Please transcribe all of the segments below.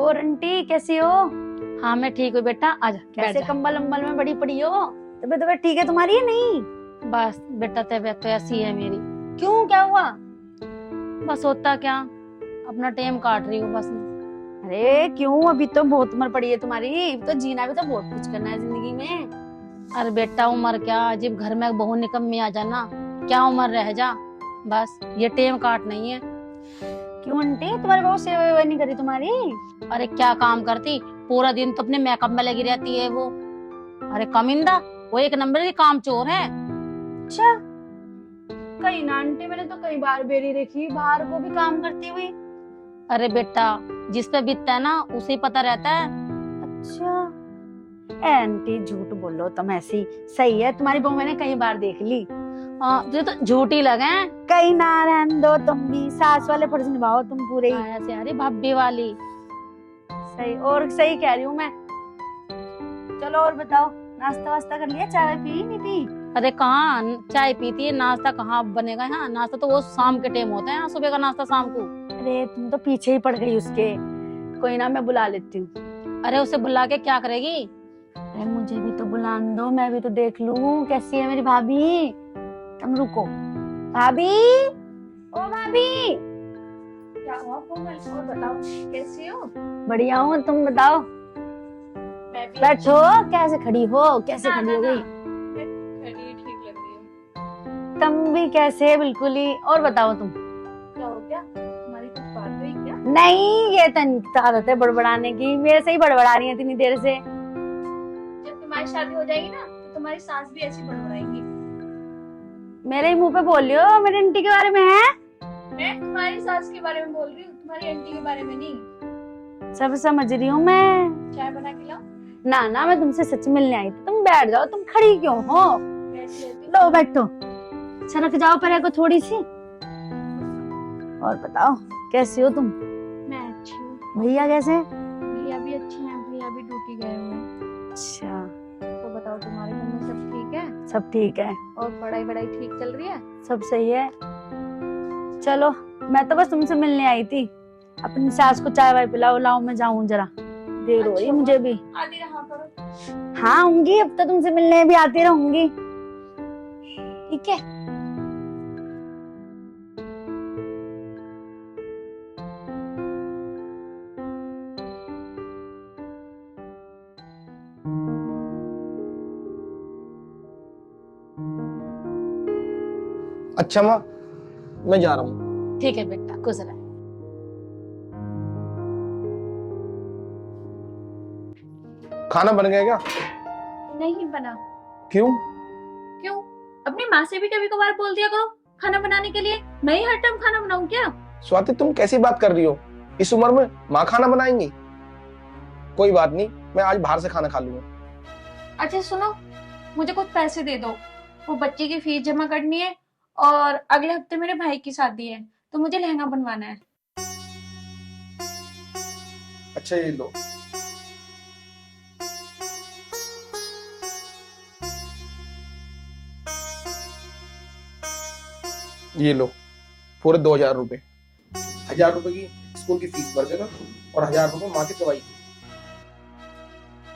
और आंटी कैसी हो? हाँ मैं ठीक हूँ बेटा, आजा बैठ कैसे जा। कंबल अम्बल में बड़ी पड़ी हो? तबीयत ठीक है तुम्हारी या नहीं? बस बेटा तबीयत तो ऐसी है मेरी। क्यों, क्या हुआ? बस होता क्या, अपना टाइम काट रही हूँ बस। अरे क्यों, अभी तो बहुत उम्र पड़ी है तुम्हारी, अभी तो जीना भी तो बहुत कुछ करना है जिंदगी में। अरे बेटा उम्र क्या, जब घर में बहू निकम्मी आ जाना क्या उम्र रह जा, बस ये टाइम काट नहीं है। क्यों आंटी, तुम्हारी बहू सेवा वेवा नहीं करी तुम्हारी? अरे क्या काम करती, पूरा दिन तो अपने मेकअप में लगी रहती है वो। अरे कमिंदा, वो एक नंबर की काम चोर है। अच्छा, कहीं ना आंटी, मैंने तो कई बार बेरी देखी बाहर को भी काम करती हुई। अरे बेटा जिस पे बीतता है ना उसे ही पता रहता है। अच्छा ए आंटी, झूठ बोलो तुम ऐसी। सही है, तुम्हारी बहू मैंने कई बार देख ली। हाँ तुझे तो झूठी लगे। कहीं ना रहने दो, तुम भी सास वाले फर्ज निभाओ तुम पूरे ही। ऐसे अरे भाभी वाली। सही, और सही कह रही हूँ मैं। चलो और बताओ, नाश्ता वास्ता कर लिया? चाय पी नहीं पी? अरे कहाँ चाय पीती है, नाश्ता कहाँ अब बनेगा यहाँ, नाश्ता तो वो शाम के टाइम होता है, यहाँ सुबह का नाश्ता शाम को। अरे तुम तो पीछे ही पड़ गई उसके। कोई ना, मैं बुला लेती हूँ। अरे उसे बुला के क्या करेगी। अरे मुझे भी तो बुलाने दो, मैं भी तो देख लूं कैसी है मेरी भाभी। तुम रुको। भाभी, ओ भाभी। क्या हुआ कोमल? और बताओ कैसी हो? बढ़िया हूँ, तुम बताओ। मैं भी बैठो, कैसे खड़ी हो, कैसे ना, खड़ी ना, हो ना, गई? मैं खड़ी ठीक लग रही हूँ। तुम भी कैसे, बिल्कुल ही। और बताओ तुम। क्या हो गया? तुम्हारी कुछ बात हुई क्या? नहीं, ये तो आदत है बड़बड़ाने की, मेरे से ही बड़बड़ा रही है इतनी देर से। जब तुम्हारी शादी हो जाएगी ना तो तुम्हारी सास भी ऐसी बड़बड़ाएंगी। मेरे ही मुंह पे बोल रही हो, मेरी आंटी के बारे में है? मैं तुम्हारी सास के बारे में बोल रही हूँ, तुम्हारी आंटी के बारे में नहीं। सब समझ रही हूँ मैं। चाय बना के लाओ। ना ना, मैं तुमसे सच मिलने आई थी। तुम बैठ जाओ, तुम खड़ी क्यों हो? बैठी रहती हूँ। लो बैठो, सरक जाओ परे को थोड़ी सी। और बताओ, कैसी हो तुम? मैं अच्छी हूँ। भैया कैसे? भैया भी अच्छे हैं, भैया भी ड्यूटी गए हुए हैं। अच्छा, तो बताओ तुम्हारे घर में सब ठीक है? सब ठीक है, और पढ़ाई वढ़ाई ठीक चल रही है? सब सही है। चलो, मैं तो बस तुमसे मिलने आई थी। अपनी सास को चाय वाय पिलाओ, लाओ मैं जाऊं जरा, देर हो रही है मुझे भी। आती रहा करो। हाँ आऊंगी, अब तो तुमसे मिलने भी आती रहूंगी। ठीक है। अच्छा माँ, मैं जा रहा हूँ। ठीक है बेटा, खुश रह। खाना बन गया क्या? नहीं बना। क्यों? क्यों? अपनी माँ से भी कभी कभार बोल दिया करो खाना बनाने के लिए। मैं ही हर टाइम खाना बनाऊं क्या? स्वाति तुम कैसी बात कर रही हो, इस उम्र में माँ खाना बनाएंगी? कोई बात नहीं, मैं आज बाहर से खाना खा लूंगा। अच्छा सुनो, मुझे कुछ पैसे दे दो, वो बच्चे की फीस जमा करनी है और अगले हफ्ते मेरे भाई की शादी है तो मुझे लहंगा बनवाना है। अच्छा ये लो। ये लो पूरे 2,000 रुपए। 1,000 रुपए की स्कूल की फीस भर देना और 1,000 रुपए माँ की दवाई की।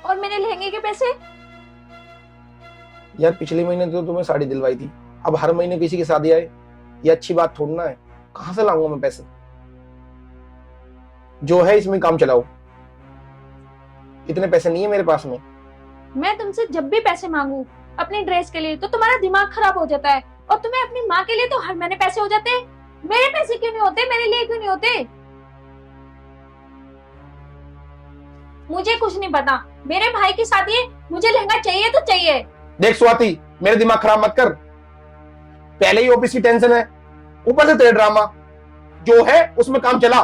और मेरे लहंगे के पैसे? यार पिछले महीने तो तुम्हें साड़ी दिलवाई थी, अब हर महीने किसी की शादी आए, ये अच्छी बात थोड़ी ना है। कहां से लाऊंगा मैं पैसे? जो है इसमें काम चलाओ, इतने पैसे नहीं है मेरे पास में। मैं तुमसे जब भी पैसे मांगू अपनी ड्रेस के लिए तो तुम्हारा दिमाग खराब हो जाता है, और तुम्हें अपनी माँ के लिए तो हर महीने पैसे हो जाते हैं। मेरे पैसे क्यों नहीं होते? मेरे लिए क्यों नहीं होते? मुझे कुछ नहीं पता, मेरे भाई की शादी है, मुझे लहंगा चाहिए तो चाहिए। देख स्वाति, मेरे दिमाग खराब मत कर। पहले ही ऑफिस की टेंशन है, ऊपर से तेरे ड्रामा। जो है उसमें काम चला।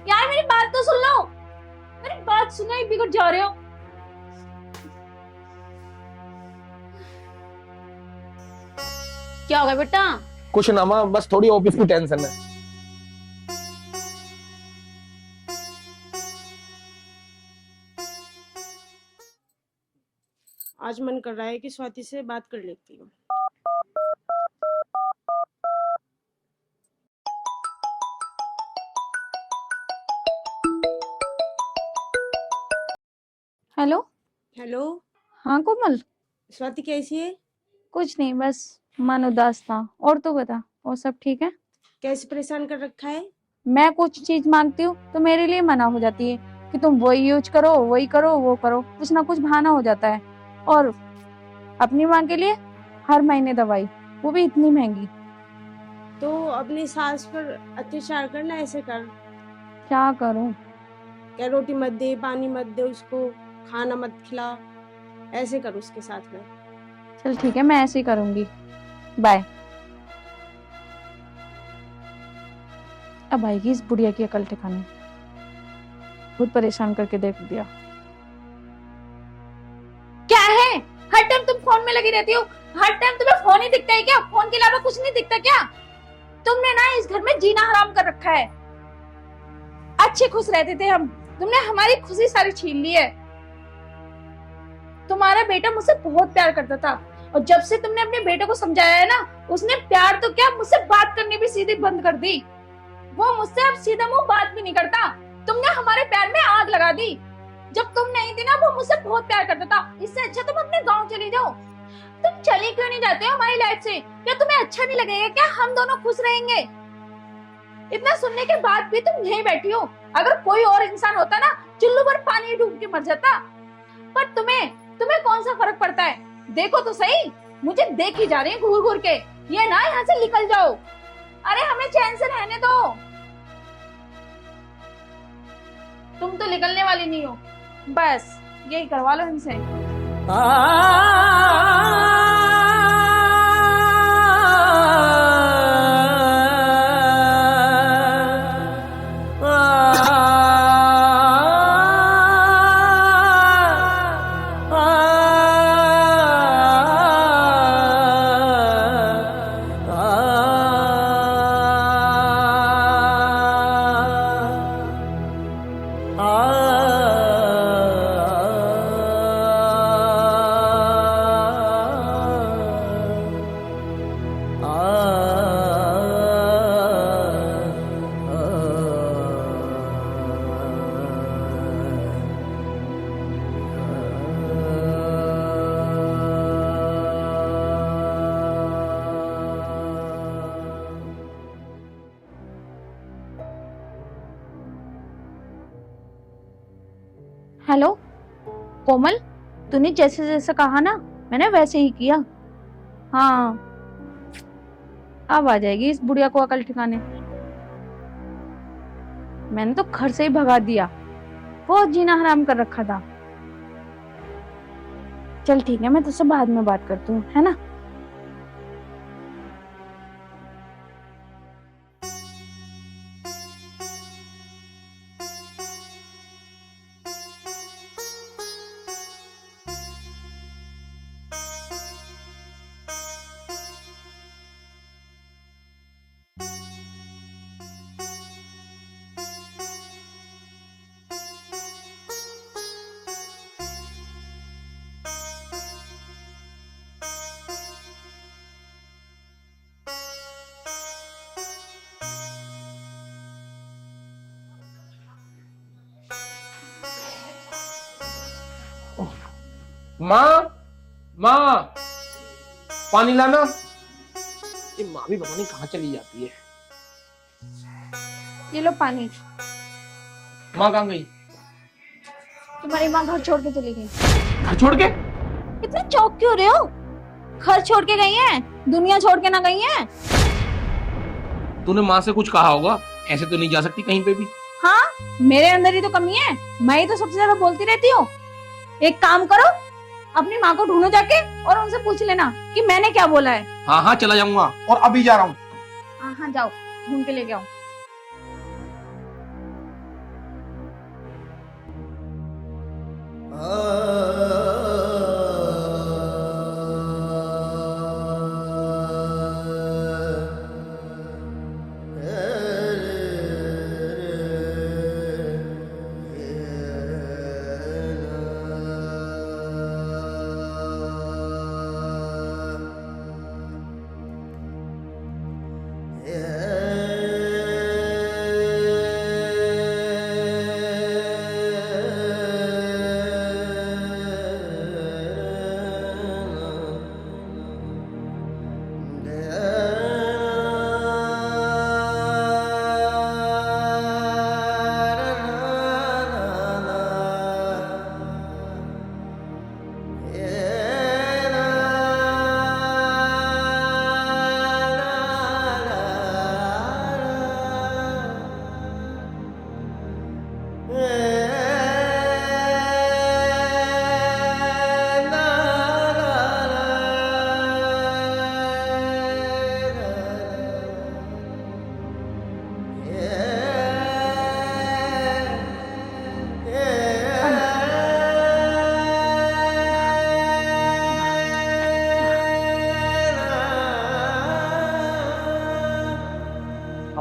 यार मेरी बात तो सुन लो, मेरी बात सुनो ही बिगड़ जा रहे हो। क्या हो गया बेटा? कुछ ना माँ, बस थोड़ी ऑफिस की टेंशन है। आज मन कर रहा है कि स्वाति से बात कर लेती हूँ। हेलो। हेलो। हाँ कोमल। स्वाति कैसी है? कुछ नहीं, बस मन उदास था। और तू बता, और सब ठीक है? कैसे परेशान कर रखा है? मैं कुछ चीज मांगती हूँ तो मेरे लिए मना हो जाती है कि तुम वही यूज करो, वही करो, वो करो, कुछ ना कुछ बहाना हो जाता है। और अपनी माँ के लिए हर महीने दवाई, वो भी इतनी महंगी। तो अपनी सास पर अत्याचार करना, ऐसे कर। क्या करूँ? क्या रोटी मत दे, पानी मत दे उसको, खाना मत खिला, ऐसे कर उसके साथ में। चल ठीक है, मैं ऐसे ही करूंगी। बाय। अब आएगी इस बुढ़िया की अकल ठिकाने। बहुत परेशान करके देख दिया। क्या है? हर टाइम तुम फोन में लगी रहती हो। हर टाइम तुम्हें फोन ही दिखता है क्या? फोन के अलावा कुछ नहीं दिखता क्या? तुमने ना इस घर में जीना हराम कर रखा है। अच्छे खुश रहते थे हम, तुमने हमारी खुशी सारी छीन ली है। तुम्हारा बेटा मुझसे बहुत प्यार करता था, और जब से तुमने अपने बेटे को समझाया है ना, उसने प्यार तो क्या, मुझसे बात करनी भी सीधी बंद कर दी। वो मुझसे अब सीधा मुंह बात भी नहीं करता। तुमने हमारे प्यार में आग लगा दी। जब तुम नहीं थी ना, वो मुझसे बहुत प्यार करता था। इससे अच्छा तुम अपने गांव चली जाओ। तुम चली क्यों नहीं जाते हो हमारी लाइफ से? क्या तुम्हें अच्छा नहीं लगेगा क्या? हम दोनों खुश रहेंगे। इतना सुनने के बाद भी तुम यहीं बैठी हो। अगर कोई और इंसान होता ना, चुल्लू पर पानी डूब के मर जाता। पर तुम्हें कौन सा फर्क पड़ता है? देखो तो सही, मुझे देख ही जा रही है घूर घूर के। ये ना यहाँ से निकल जाओ। अरे हमें चैन से रहने दो। तुम तो निकलने वाली नहीं हो। बस यही करवा लो इनसे। हेलो कोमल, तूने जैसे जैसे कहा ना, मैंने वैसे ही किया। हाँ, अब आ जाएगी इस बुढ़िया को अकल ठिकाने। मैंने तो घर से ही भगा दिया, बहुत जीना हराम कर रखा था। चल ठीक है, मैं तुझसे बाद में बात करती हूँ, है ना? माँ, माँ, पानी लाना। ये माँ भी पता नहीं कहाँ चली जाती है। ये लो पानी। माँ कहाँ गई? तुम्हारी माँ घर छोड़ के चली गई। घर छोड़ के? इतने चौक क्यों रहे हो? घर छोड़ के गई हैं, दुनिया छोड़ के ना गई हैं। तूने माँ से कुछ कहा होगा, ऐसे तो नहीं जा सकती कहीं पे भी। हाँ, मेरे अंदर ही तो कमी है। मैं ही तो सबसे ज्यादा बोलती रहती हूँ। एक काम करो, अपनी माँ को ढूंढो जाके और उनसे पूछ लेना कि मैंने क्या बोला है। हाँ हाँ, चला जाऊंगा और अभी जा रहा हूँ। हाँ हाँ, जाओ ढूंढ के लेके आओ।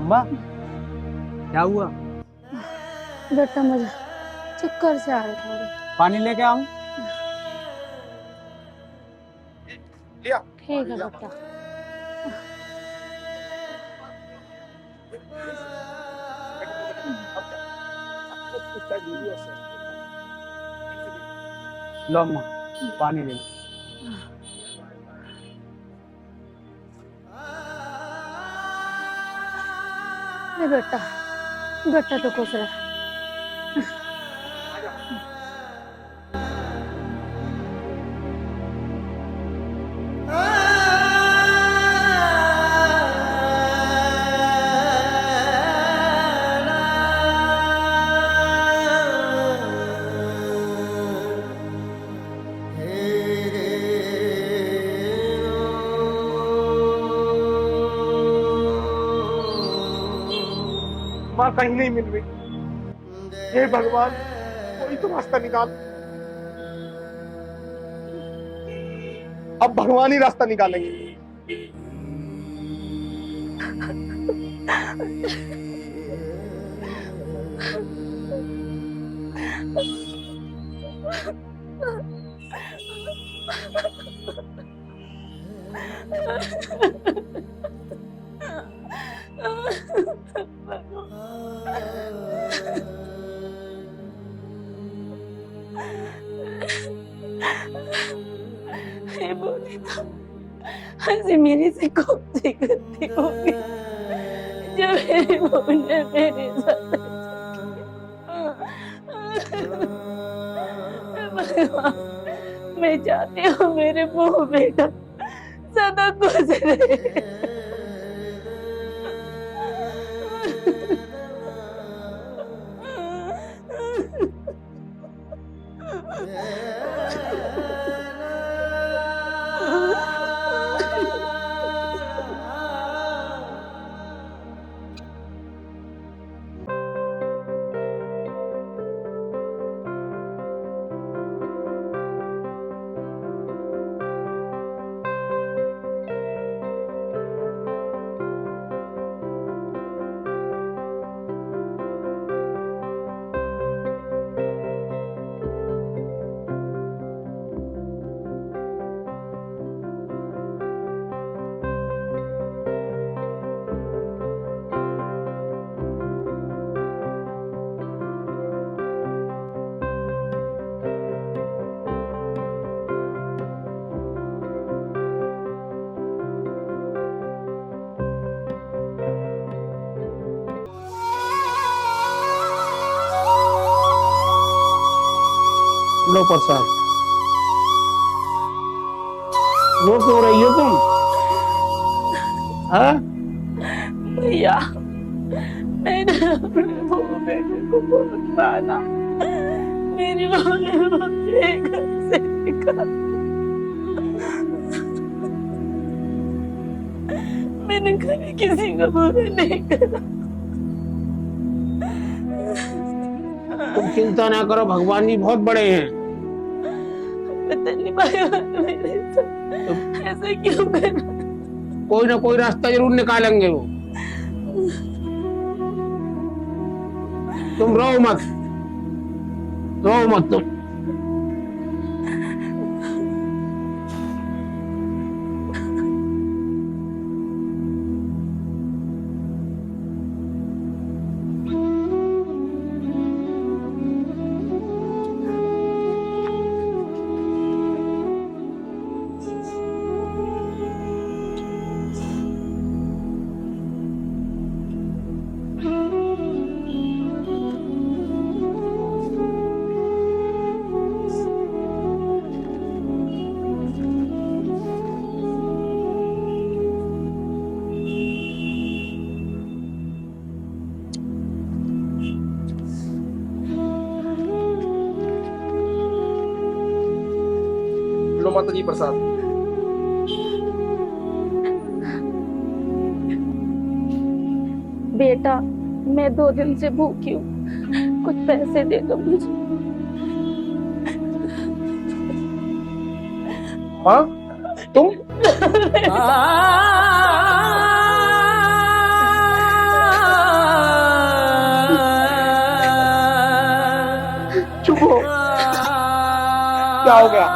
अम्मा क्या हुआ? बेटा मुझे चक्कर से आ रहे थोड़े। पानी लेके आऊं? लिया। ठीक है बेटा। लो अम्मा पानी ले लो। नहीं बेटा, बेटा तो खुश रहा। माँ कहीं नहीं मिल रही। हे भगवान, कोई तो रास्ता निकाल। अब भगवान ही रास्ता निकालेंगे। ये बोली तो हंसी मेरी से कौन सी गलती होगी जो मेरी बहू ने मेरे साथ भगवान, मैं चाहती हूँ मेरे बहू बेटा सदा खुश रहे। लो प्रसाद। रो क्यों रही हो तुम? हाँ? भैया, मैंने अपने बहू बेटे को बहुत माना। मेरी बहू ने मुझे घर से निकाला। मैंने कभी किसी का बुरा नहीं करा। तुम चिंता ना करो, भगवान जी बहुत बड़े हैं। पता नहीं भगवान मेरे साथ ऐसा क्यों कर रहा है? कोई ना कोई रास्ता जरूर निकालेंगे वो। तुम रो मत तुम। लो माता जी प्रसाद। बेटा, मैं 2 दिन से भूखी हूँ, कुछ पैसे दे दो मुझे। हाँ तुम? क्या हो गया?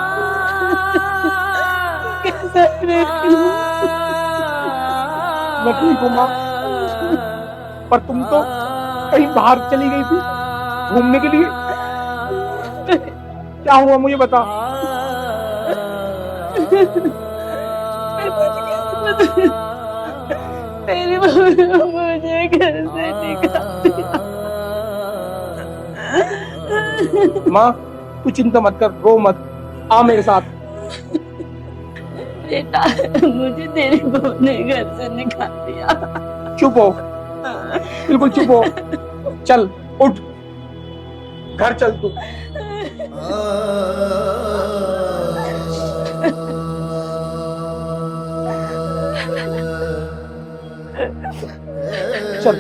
मैं ठीक हूँ माँ, पर तुम तो कहीं बाहर चली गई थी घूमने के लिए। क्या हुआ मुझे बता। मेरी मम्मी ने मुझे घर से निकाल दिया। माँ तू चिंता मत कर, रो मत, आ मेरे साथ। बेटा, मुझे तेरी बहू ने घर से निकाल दिया। चुप हो, बिल्कुल चुप हो। चल उठ, घर चल तू। चल।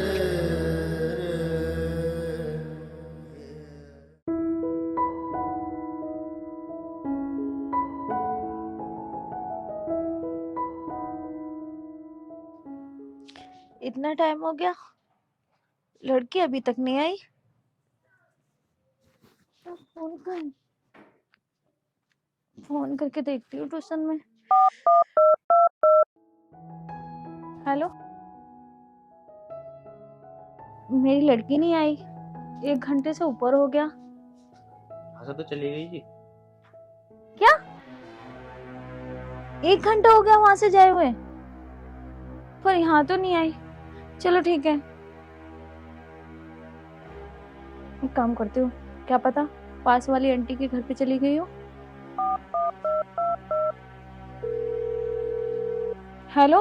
इतना टाइम हो गया, लड़की अभी तक नहीं आई। फोन कर, फोन करके देखती हूँ ट्यूशन में। हेलो, मेरी लड़की नहीं आई, 1 घंटे से ऊपर हो गया। अच्छा तो चली गई जी। क्या 1 घंटा हो गया वहां से जाए हुए, पर यहाँ तो नहीं आई। चलो ठीक है, एक काम करती हूँ, क्या पता पास वाली आंटी के घर पे चली गई हो। हेलो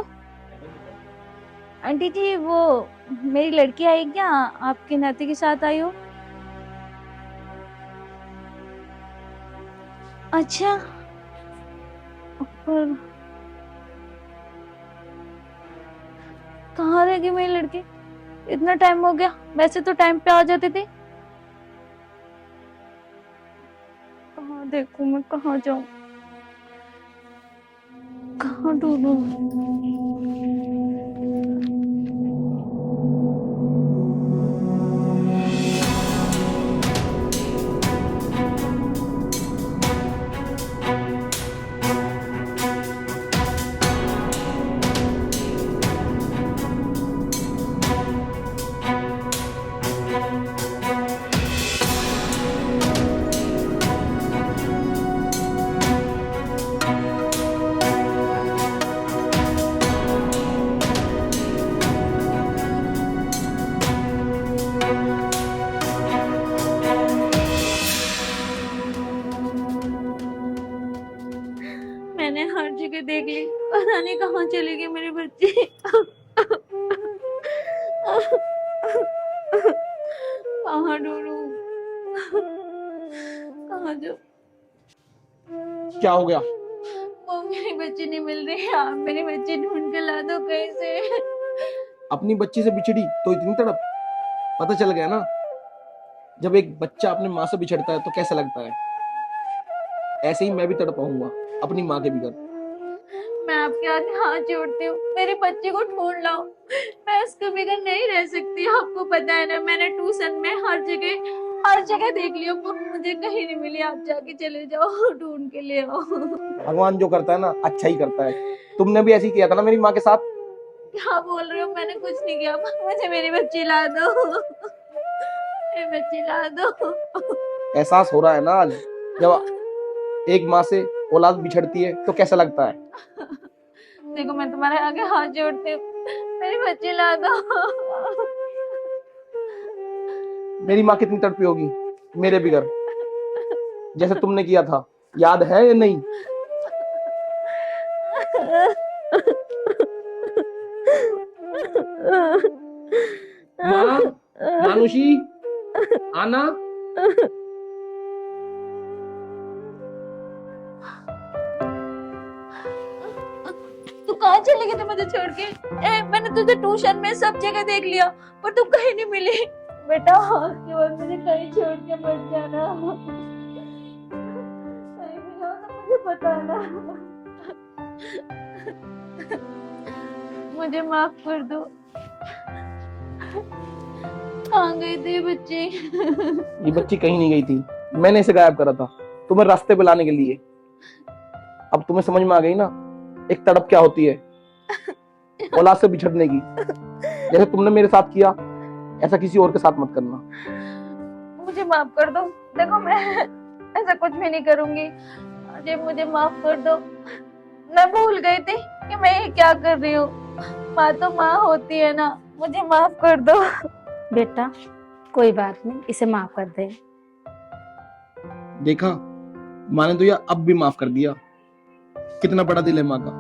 आंटी जी, वो मेरी लड़की आई क्या, आपके नाती के साथ आई हो? अच्छा, पर कहाँ रह गई मेरी लड़की? इतना टाइम हो गया, वैसे तो टाइम पे आ जाती थी। कहाँ देखूं मैं, कहाँ जाऊं, कहाँ ढूंढूं? मैंने हर जगह देख ली, पता नहीं कहाँ चली गई मेरी बच्ची। कहाँ ढूंढूं, कहाँ जाऊं? क्या हो गया? वो मेरी बच्ची नहीं मिल रही, आप मेरी बच्ची ढूंढ के ला दो कहीं से। अपनी बच्ची से बिछड़ी तो इतनी तड़प? पता चल गया ना, जब एक बच्चा अपनी माँ से बिछड़ता है तो कैसा लगता है। ऐसे ही मैं भी तड़पाऊंगा अपनी माँ के बगैर। मैं आपके आगे हाथ जोड़ती हूँ, मेरी बच्ची को ढूंढ लाओ, मैं उसके बगैर नहीं रह सकती। आपको पता है ना, मैंने ट्यूशन में हर जगह देख लिया, पर मुझे कहीं नहीं मिली। आप जाके चले जाओ, ढूंढ के ले आओ। भगवान जो करता है ना अच्छा ही करता है। तुमने भी ऐसे ही किया था ना मेरी माँ के साथ। क्या बोल रहे हो, मैंने कुछ नहीं किया। मुझे मेरी बच्ची ला दो, मेरी बच्ची ला दो। एहसास हो रहा है ना आज, जब एक माँ से औलाद बिछड़ती है तो कैसा लगता है। देखो, मैं तुम्हारे आगे हाथ जोड़ती हूँ, मेरी बच्ची ला दो। मेरी माँ कितनी तड़पी होगी मेरे बगैर, जैसे तुमने किया था, याद है या नहीं? माँ, मानुषी, आना। तू कहाँ चली गई थी मुझे छोड़ के? मैंने तुझे ट्यूशन में सब जगह देख लिया, पर तू कहीं नहीं मिली। बेटा, उसके बाद मुझे कहीं छोड़ के मत जाना, कहीं भी हो तो मुझे बताना। मुझे माफ कर दो। कहाँ गई थी ये बच्ची? ये बच्ची कहीं नहीं गई थी, मैंने इसे गायब करा था। तुम्हें रास्ते पे लाने के लिए। अब तुम्हें समझ में आ गई ना एक तड़प क्या होती है, औलाद से बिछड़ने की। जैसे तुमने मेरे साथ किया ऐसा किसी और के साथ मत करना। मुझे माफ कर दो। देखो मैं ऐसा कुछ भी नहीं करूंगी। मुझे माफ कर दो। मैं भूल गई थी कि मैं ये क्या कर रही हूँ। माँ तो माँ होती है ना, मुझे माफ कर दो। बेटा कोई बात नहीं, इसे माफ कर दे। देखा, माँ ने तो यह अब भी माफ कर दिया। कितना बड़ा दिल है माँ का।